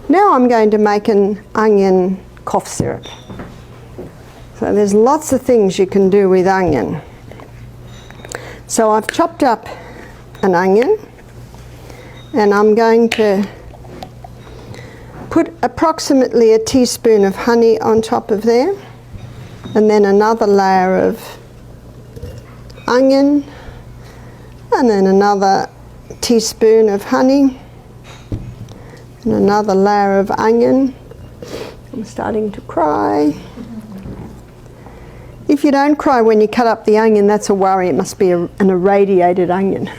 Now I'm going to make an onion cough syrup. So there's lots of things you can do with onion. So I've chopped up an onion, and I'm going to put approximately a teaspoon of honey on top of there, and then another layer of onion, and then another teaspoon of honey, and another layer of onion. I'm starting to cry. If you don't cry when you cut up the onion, that's a worry. It must be an irradiated onion.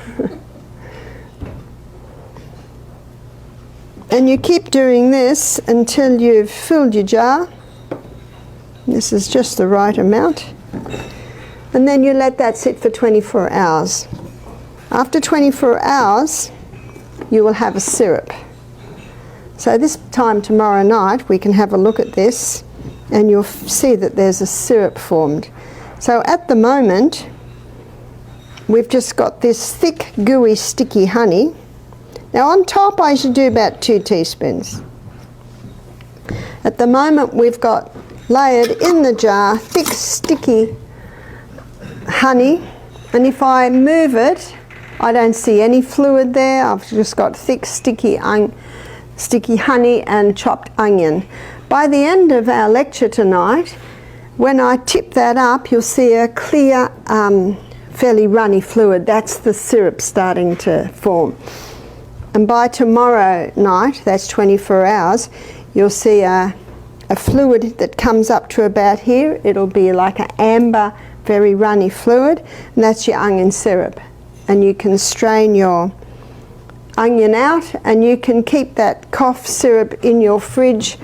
And you keep doing this until you've filled your jar. This is just the right amount. And then you let that sit for 24 hours. After 24 hours, you will have a syrup. So this time tomorrow night, we can have a look at this, and you'll see that there's a syrup formed. So at the moment, we've just got this thick, gooey, sticky honey. Now on top, I should do about 2 teaspoons. At the moment, we've got layered in the jar, thick, sticky honey. And if I move it, I don't see any fluid there. I've just got thick, sticky honey and chopped onion. By the end of our lecture tonight, when I tip that up, you'll see a clear, fairly runny fluid. That's the syrup starting to form. And by tomorrow night, that's 24 hours, you'll see a fluid that comes up to about here. It'll be like an amber, very runny fluid, and that's your onion syrup. And you can strain your onion out, and you can keep that cough syrup in your fridge